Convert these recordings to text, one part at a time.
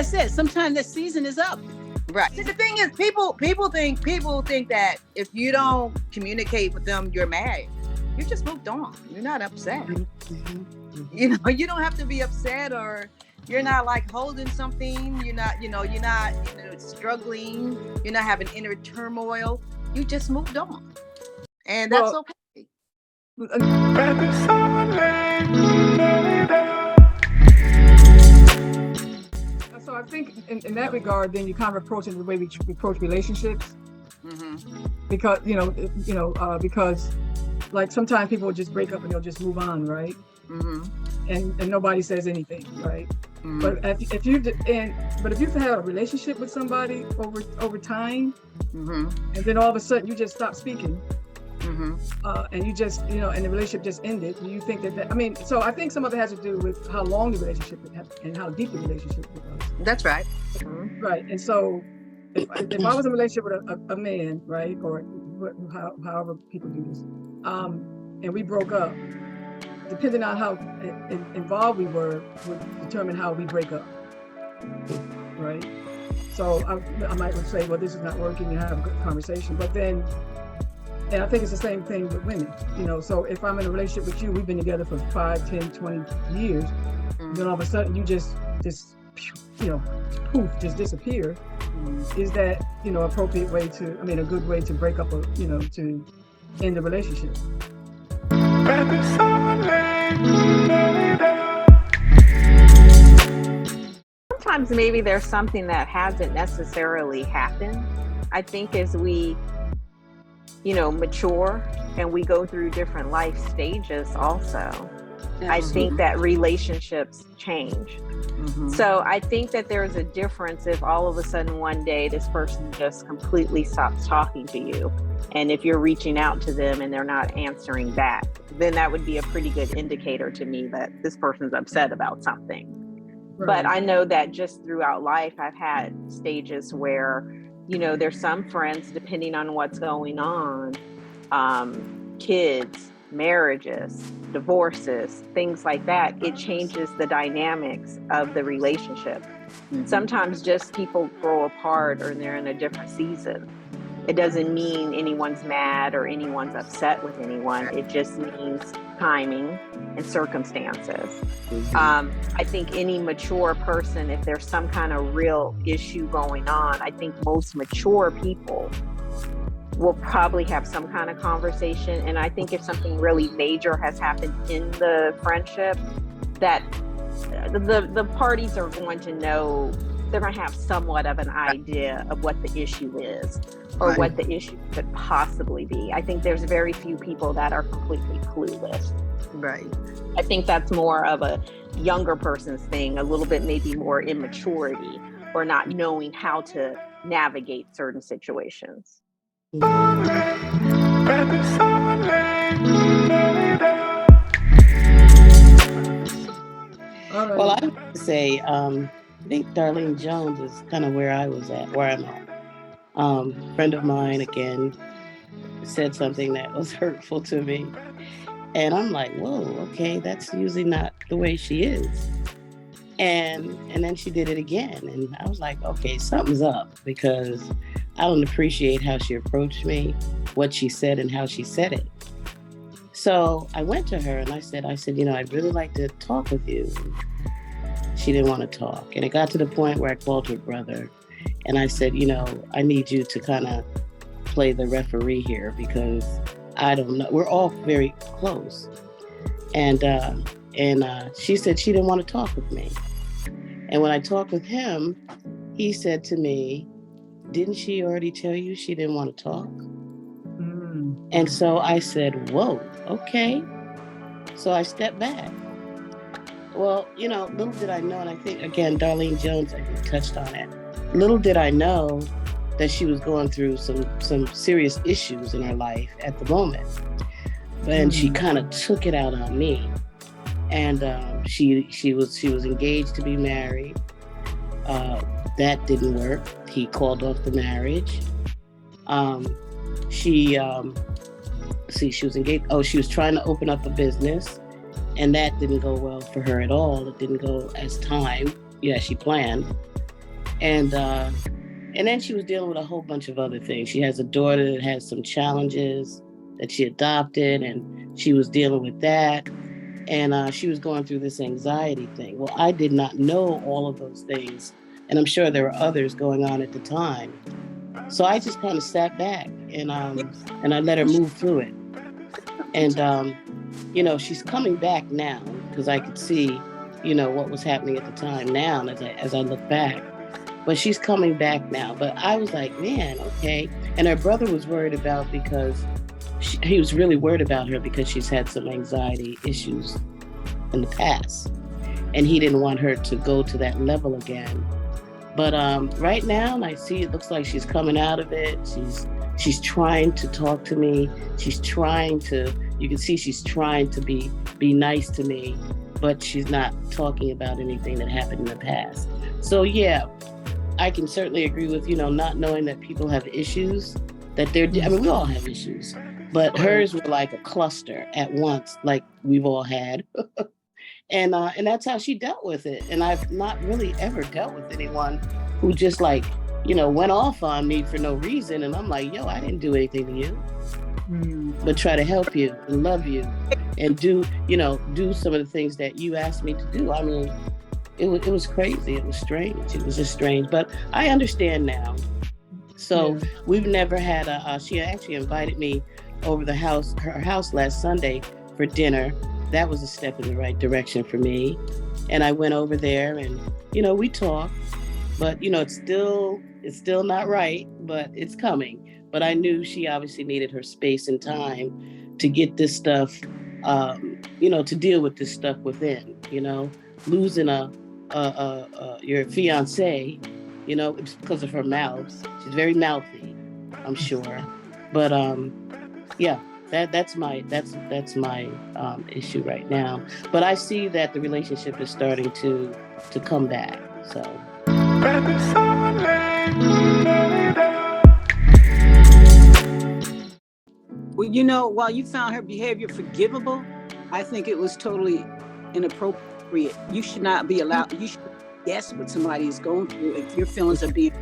said, sometimes that season is up. Right. See, the thing is, people think that if you don't communicate with them, you're mad. You just moved on. You're not upset. You know, you don't have to be upset, or you're not like holding something. You're not struggling. You're not having inner turmoil. You just moved on, and that's okay. So I think in that regard, then you kind of approach it the way we approach relationships, because because like sometimes people will just break up and they'll just move on, right? And nobody says anything, right? But if you've had a relationship with somebody over time, and then all of a sudden you just stop speaking, and you just and the relationship just ended, do you think that I mean, so I think some of it has to do with how long the relationship and how deep the relationship was. That's right. Right. And so if I was in a relationship with a man, right, or however people do this, and we broke up, depending on how involved we were, would determine how we break up, right? So I might say, well, this is not working, and have a good conversation. But then, and I think it's the same thing with women, so if I'm in a relationship with you, we've been together for 5, 10, 20 years, then all of a sudden you just poof, just disappear. Is that, appropriate way to, a good way to break up, to end the relationship? Sometimes maybe there's something that hasn't necessarily happened. I think as we, mature and we go through different life stages also, absolutely. I think that relationships change. So I think that there's a difference if all of a sudden one day this person just completely stops talking to you. And if you're reaching out to them and they're not answering back, then that would be a pretty good indicator to me that this person's upset about something. Right. But I know that just throughout life, I've had stages where, there's some friends, depending on what's going on, kids, marriages, divorces, things like that, it changes the dynamics of the relationship. Sometimes just people grow apart or they're in a different season. It doesn't mean anyone's mad or anyone's upset with anyone. It just means timing and circumstances. I think any mature person, if there's some kind of real issue going on, I think most mature people will probably have some kind of conversation. And I think if something really major has happened in the friendship, that the parties are going to know, they're going to have somewhat of an idea of what the issue is or what the issue could possibly be. I think there's very few people that are completely clueless. Right. I think that's more of a younger person's thing, a little bit maybe more immaturity or not knowing how to navigate certain situations. Well, I would say, I think Darlene Jones is kind of where I'm at. Friend of mine, again, said something that was hurtful to me. And I'm like, whoa, okay, that's usually not the way she is. And then she did it again. And I was like, okay, something's up, because I don't appreciate how she approached me, what she said, and how she said it. So I went to her and I said, I'd really like to talk with you. She didn't want to talk. And it got to the point where I called her brother and I said, I need you to kind of play the referee here, because I don't know. We're all very close. And she said she didn't want to talk with me. And when I talked with him, he said to me, didn't she already tell you she didn't want to talk? And so I said, whoa, okay. So I stepped back. Well, little did I know, and I think, again, Darlene Jones, I think, touched on it. Little did I know that she was going through some serious issues in her life at the moment. And she kind of took it out on me. And she was engaged to be married. That didn't work. He called off the marriage. She was engaged. Oh, she was trying to open up a business, and that didn't go well for her at all. It didn't go as she planned. And then she was dealing with a whole bunch of other things. She has a daughter that has some challenges that she adopted, and she was dealing with that. And she was going through this anxiety thing. Well, I did not know all of those things, and I'm sure there were others going on at the time. So I just kind of sat back and I let her move through it. And she's coming back now because I could see, what was happening at the time now as I look back. But she's coming back now. But I was like, man, okay. And her brother was worried about because he was really worried about her because she's had some anxiety issues in the past. And he didn't want her to go to that level again. But right now, I see it looks like she's coming out of it. She's trying to talk to me. You can see she's trying to be nice to me, but she's not talking about anything that happened in the past. So yeah, I can certainly agree with, not knowing that people have issues, that we all have issues, but hers were like a cluster at once, like we've all had. And that's how she dealt with it. And I've not really ever dealt with anyone who just went off on me for no reason. And I'm like, yo, I didn't do anything to you, but try to help you and love you and do some of the things that you asked me to do. I mean, it was crazy. It was strange. It was just strange, but I understand now. So we've never had she actually invited me over her house last Sunday for dinner. That was a step in the right direction for me. And I went over there and, we talked, but, it's still not right, but it's coming. But I knew she obviously needed her space and time to get this stuff, to deal with this stuff within, losing your fiance, it's because of her mouth. She's very mouthy, I'm sure. But, yeah. That's my issue right now. But I see that the relationship is starting to come back. So. Well, while you found her behavior forgivable, I think it was totally inappropriate. You should not be allowed. You should guess what somebody is going through if your feelings are being.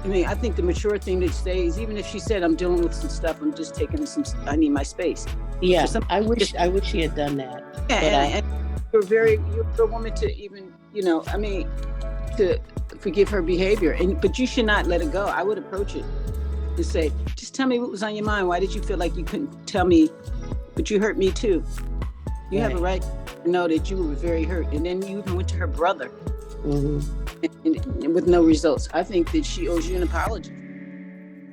I think the mature thing to say is, even if she said, I'm dealing with some stuff, I'm just taking I need my space. Yeah, I wish she had done that. Yeah, and you're a woman to even, to forgive her behavior. But you should not let it go. I would approach it to say, just tell me what was on your mind. Why did you feel like you couldn't tell me, but you hurt me too? You have a right to know that you were very hurt. And then you even went to her brother. Mm-hmm. And with no results. I think that she owes you an apology.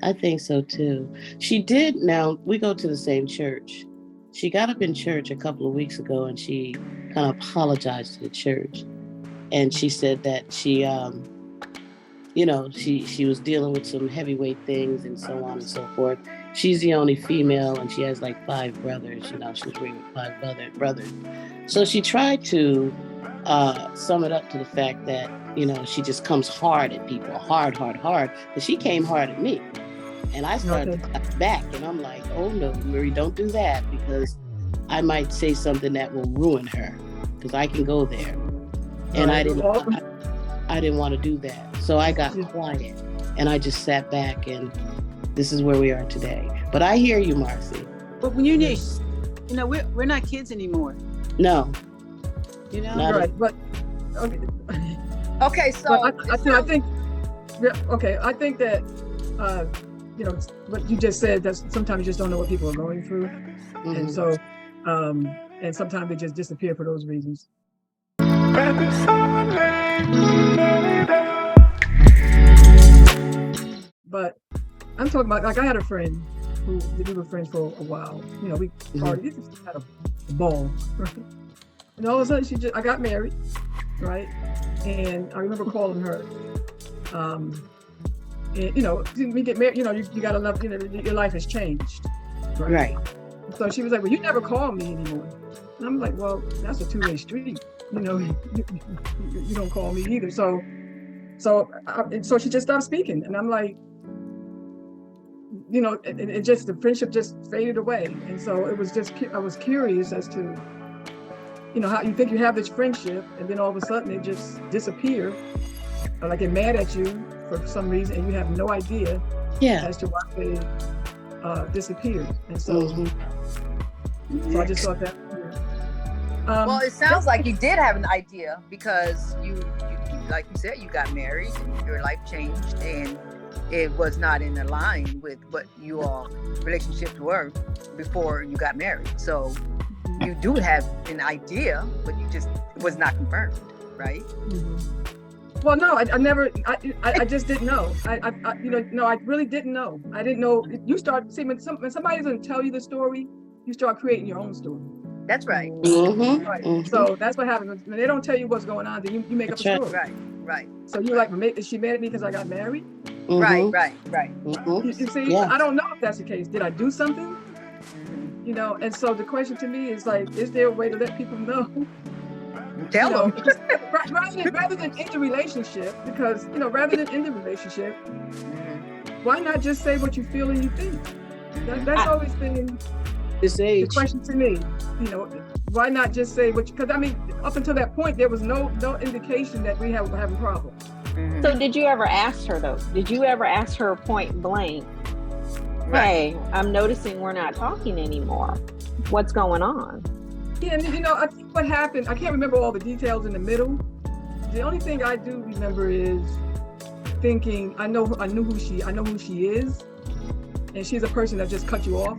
I think so too. She did. Now, we go to the same church. She got up in church a couple of weeks ago and she kind of apologized to the church. And she said that she was dealing with some heavyweight things and so on and so forth. She's the only female and she has like 5 brothers. She was raised with 5 brothers. So she tried to sum it up to the fact that, she just comes hard at people, hard. But she came hard at me. And I started to clap back. And I'm like, oh no, Marie, don't do that, because I might say something that will ruin her, because I can go there. And I didn't want to do that. So I got quiet and I just sat back, and this is where we are today. But I hear you, Marcy. But when we're not kids anymore. No. Not right. But okay, so I think that what you just said, that sometimes you just don't know what people are going through. Mm-hmm. And so and sometimes they just disappear for those reasons. But I'm talking about, like, I had a friend who we were friends for a while. We already had a ball, right? And all of a sudden I got married, right? And I remember calling her. And we get married, you gotta love, your life has changed. Right. So she was like, well, you never call me anymore. And I'm like, well, that's a 2-way street. You don't call me either. So she just stopped speaking. And I'm like, it just, the friendship just faded away. And so it was just, I was curious as to, how you think you have this friendship and then all of a sudden it just disappeared. like get mad at you for some reason, and you have no idea as to why they disappeared. And so, so I just thought that. Well, it sounds like you did have an idea because you, like you said, you got married and your life changed, and it was not in line with what you all relationships were before you got married. So you do have an idea, but you just it was not confirmed, right? Well, no, I never. I just didn't know. I really didn't know. I didn't know. You start see when somebody doesn't tell you the story, you start creating your own story. That's right. Right. So that's what happens when they don't tell you what's going on. Then you make up a story. Right. So you're like, is she mad at me because I got married? Right. You see, I don't know if that's the case. Did I do something? You know, and so the question to me is like, is there a way to let people know? Tell them. Rather than in the relationship, because rather than in the relationship, why not just say what you feel and you think? That's always been this age. The question to me, why not just say what? Because I mean, up until that point, there was no indication that we have a problem. So did you ever ask her though? Did you ever ask her point blank? Hey, I'm noticing we're not talking anymore. What's going on? Yeah, and I think what happened, I can't remember all the details in the middle. The only thing I do remember is thinking, I know who she is, and she's a person that just cut you off.